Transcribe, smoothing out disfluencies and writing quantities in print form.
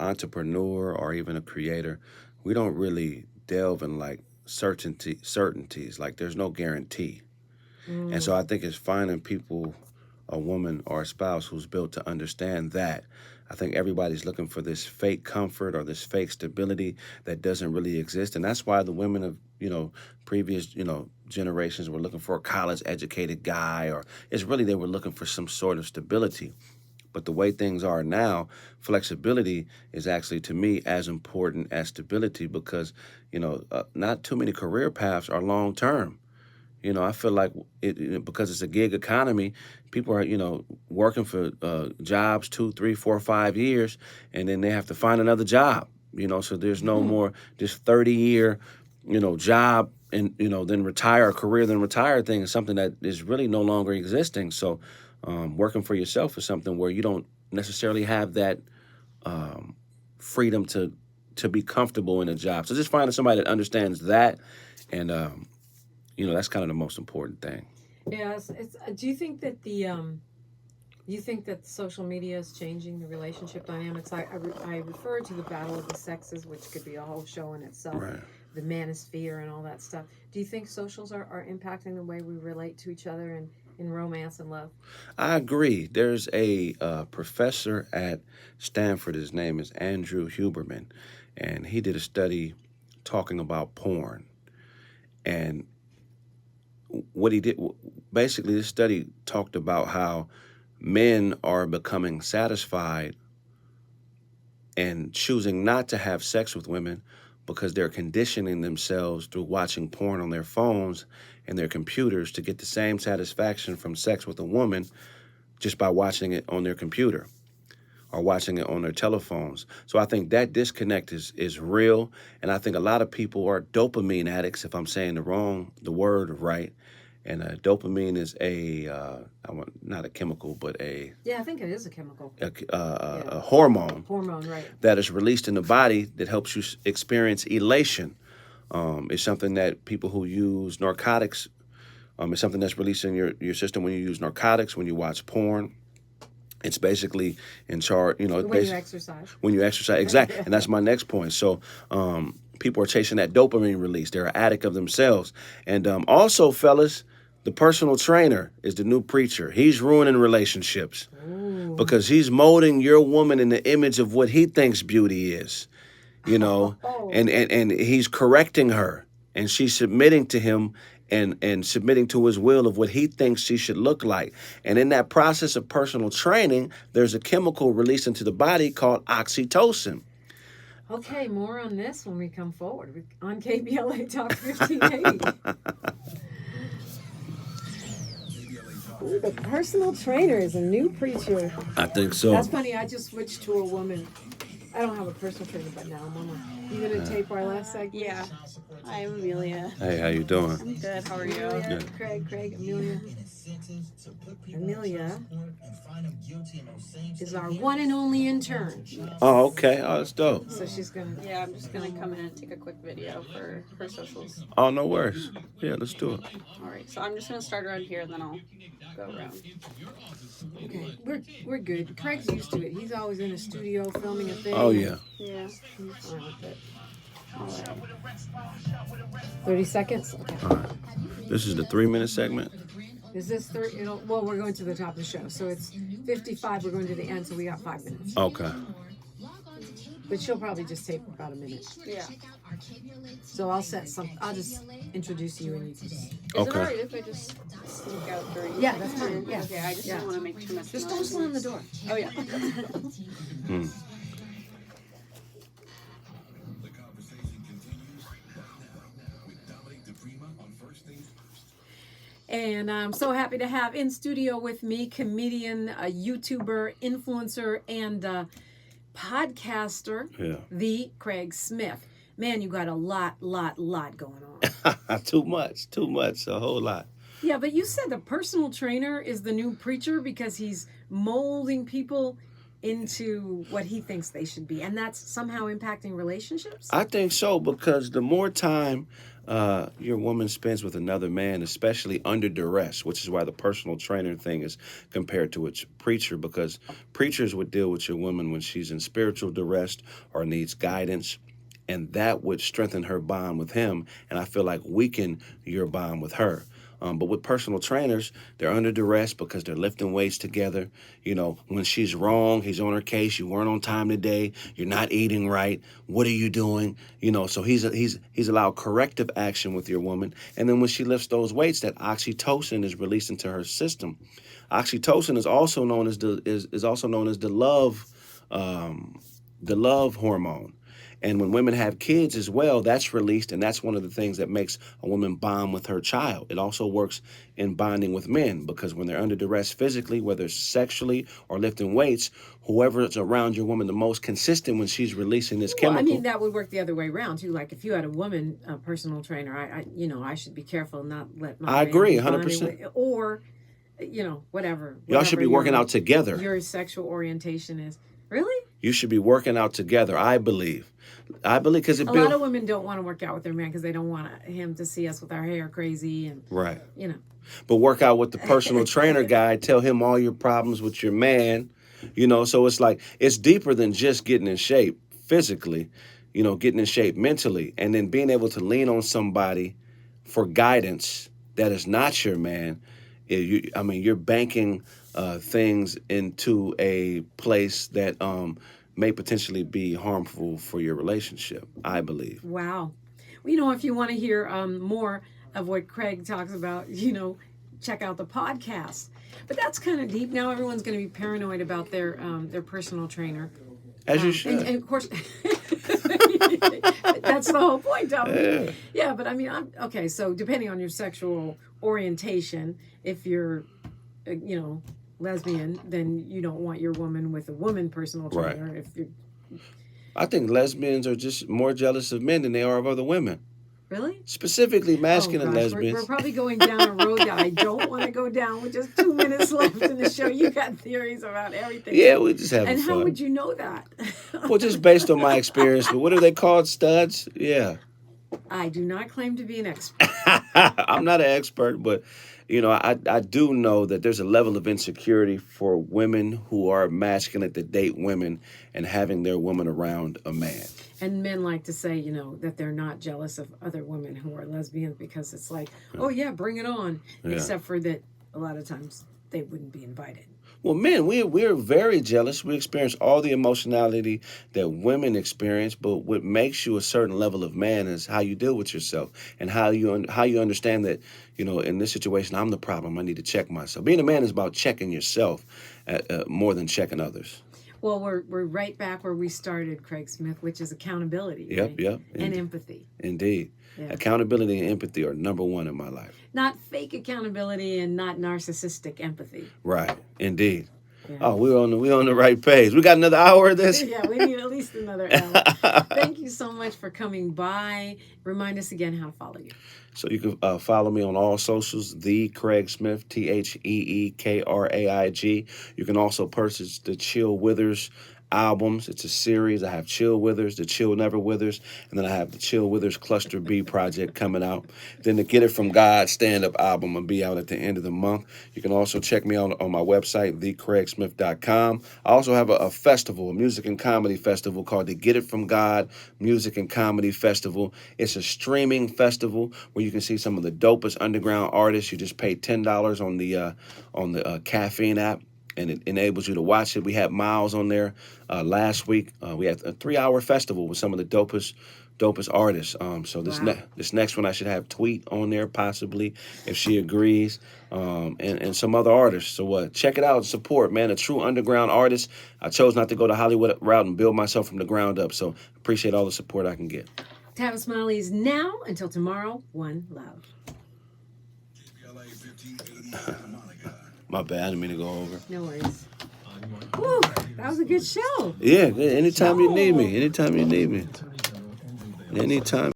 entrepreneur or even a creator, we don't really delve in like certainties. Like there's no guarantee. And so I think it's finding people, a woman or a spouse who's built to understand that. I think everybody's looking for this fake comfort or this fake stability that doesn't really exist. And that's why the women of, previous, generations were looking for a college educated guy, or it's really they were looking for some sort of stability. But the way things are now, flexibility is actually, to me, as important as stability because, not too many career paths are long term. I feel like because it's a gig economy, people are, working for jobs 2, 3, 4, 5 years, and then they have to find another job, so there's no more this 30-year, job and, then retire, a career, then retire thing is something that is really no longer existing. So working for yourself is something where you don't necessarily have that freedom to be comfortable in a job. So just finding somebody that understands that and, that's kind of the most important thing. Yes. Do you think that social media is changing the relationship dynamics? I refer to the battle of the sexes, which could be a whole show in itself. Right. The manosphere and all that stuff. Do you think socials are impacting the way we relate to each other in romance and love? I agree. There's a professor at Stanford. His name is Andrew Huberman, and he did a study talking about porn. And what he did, basically, this study talked about how men are becoming satisfied and choosing not to have sex with women because they're conditioning themselves through watching porn on their phones and their computers to get the same satisfaction from sex with a woman just by watching it on their computer or watching it on their telephones. So I think that disconnect is real, and I think a lot of people are dopamine addicts, if I'm saying the word right. And dopamine is not a chemical, but I think it is a chemical. A hormone. Hormone, right. That is released in the body that helps you experience elation. It's something that people who use narcotics, it's something that's released in your system when you use narcotics, when you watch porn. It's basically in charge, when you exercise. When you exercise, exactly. And that's my next point. So people are chasing that dopamine release. They're an addict of themselves. And also, fellas, the personal trainer is the new preacher. He's ruining relationships. Ooh. Because he's molding your woman in the image of what he thinks beauty is, and he's correcting her, and she's submitting to him and submitting to his will of what he thinks she should look like. And in that process of personal training, there's a chemical released into the body called oxytocin. Okay, more on this when we come forward on KBLA Talk 1580. Ooh, the personal trainer is a new preacher. I think so. That's funny. I just switched to a woman. I don't have a personal trainer, but now I'm on one. You gonna tape our last segment? Yeah. Hi, I'm Amelia. Hey, how you doing? I'm good. How are you? Amelia, Kraig, Amelia. Amelia is our one and only intern. Oh, okay. Oh, that's dope. So she's gonna. Yeah, I'm just gonna come in and take a quick video for her socials. Oh, no worries. Yeah, let's do it. All right. So I'm just gonna start around here, and then I'll go around. Okay, we're good. Craig's used to it. He's always in a studio filming a thing. Oh yeah. Yeah. He's fine with it. All right. 30 seconds. Okay. All right. This is the 3-minute segment. Is this 30? Well, we're going to the top of the show, so it's 55. We're going to the end, so we got 5 minutes. Okay. But she'll probably just take about a minute. Yeah. So I'll set some. I'll just introduce you, and you can just. Is Okay. it alright if I just sneak out during? Yeah, that's fine. Yeah. Okay. I just don't want to make too much. Just noise. don't slam the door. Oh yeah. And I'm so happy to have in studio with me comedian, a YouTuber, influencer, and podcaster, the Kraig Smith. Man, you got a lot going on. Too much, a whole lot. Yeah, but you said the personal trainer is the new preacher because he's molding people into what he thinks they should be, and that's somehow impacting relationships? I think so, because the more time your woman spends with another man, especially under duress, which is why the personal trainer thing is compared to a preacher, because preachers would deal with your woman when she's in spiritual duress or needs guidance, and that would strengthen her bond with him, and I feel like weaken your bond with her. But with personal trainers, they're under duress because they're lifting weights together. You know, when she's wrong, he's on her case. You weren't on time today. You're not eating right. What are you doing? You know, so he's allowed corrective action with your woman. And then when she lifts those weights, that oxytocin is released into her system. Oxytocin is also known as the love hormone. And when women have kids as well, that's released, and that's one of the things that makes a woman bond with her child. It also works in bonding with men, because when they're under duress physically, whether it's sexually or lifting weights, whoever is around your woman the most consistent when she's releasing this chemical. Well, I mean, that would work the other way around too. Like if you had a woman, a personal trainer, I should be careful not let my. I agree, man be 100%. Or, whatever. Y'all should be working out together. Your sexual orientation is. Really? You should be working out together, I believe. Because a lot of women don't want to work out with their man because they don't want him to see us with our hair crazy and right. But work out with the personal trainer guy. Tell him all your problems with your man. So it's like it's deeper than just getting in shape physically. Getting in shape mentally, and then being able to lean on somebody for guidance that is not your man. You're banking things into a place that may potentially be harmful for your relationship, I believe. Wow. Well, if you want to hear more of what Kraig talks about, check out the podcast. But that's kind of deep. Now everyone's going to be paranoid about their personal trainer. As you should. And of course, that's the whole point of it. Yeah, but okay, so depending on your sexual orientation, if you're, lesbian, then you don't want your woman with a woman personal trainer. Right. If you're, I think lesbians are just more jealous of men than they are of other women. Really? Specifically masculine lesbians. We're probably going down a road that I don't want to go down with just 2 minutes left in the show. You got theories about everything. Yeah, we're just having fun. And how would you know that? Well, just based on my experience. But what are they called? Studs? Yeah. I do not claim to be an expert. I'm not an expert, but I do know that there's a level of insecurity for women who are masculine that date women and having their woman around a man. And men like to say, that they're not jealous of other women who are lesbians because it's like, oh yeah, bring it on. Yeah. Except for that a lot of times they wouldn't be invited. Well, men, we're very jealous. We experience all the emotionality that women experience, but what makes you a certain level of man is how you deal with yourself and how you understand that, in this situation, I'm the problem. I need to check myself. Being a man is about checking yourself more than checking others. Well, we're right back where we started, Kraig Smith, which is accountability. Yep. And empathy. Indeed. Yeah. Accountability and empathy are number one in my life. Not fake accountability and not narcissistic empathy. Right. Indeed. Yeah. Oh, we're on the right page. We got another hour of this? Yeah, we need at least another hour. Thank you so much for coming by. Remind us again how to follow you. So you can follow me on all socials, The Kraig Smith, TheeKraig. You can also purchase the Chill Withers albums. It's a series. I have Chill Withers, The Chill Never Withers, and then I have the Chill Withers Cluster B project coming out. Then the Get It From God stand-up album will be out at the end of the month. You can also check me out on my website, thekraigsmith.com. I also have a festival, a music and comedy festival called the Get It From God Music and Comedy Festival. It's a streaming festival where you can see some of the dopest underground artists. You just pay $10 on the Caffeine app, and it enables you to watch it. We had Miles on there last week. We had a 3-hour festival with some of the dopest artists. So this next one I should have Tweet on there possibly if she agrees, and some other artists. So check it out and support, man. A true underground artist. I chose not to go the Hollywood route and build myself from the ground up. So appreciate all the support I can get. Tavis Smiley's now until tomorrow. One love. My bad, I didn't mean to go over. No worries. Woo, that was a good show. Yeah, anytime you need me. Anytime you need me. Anytime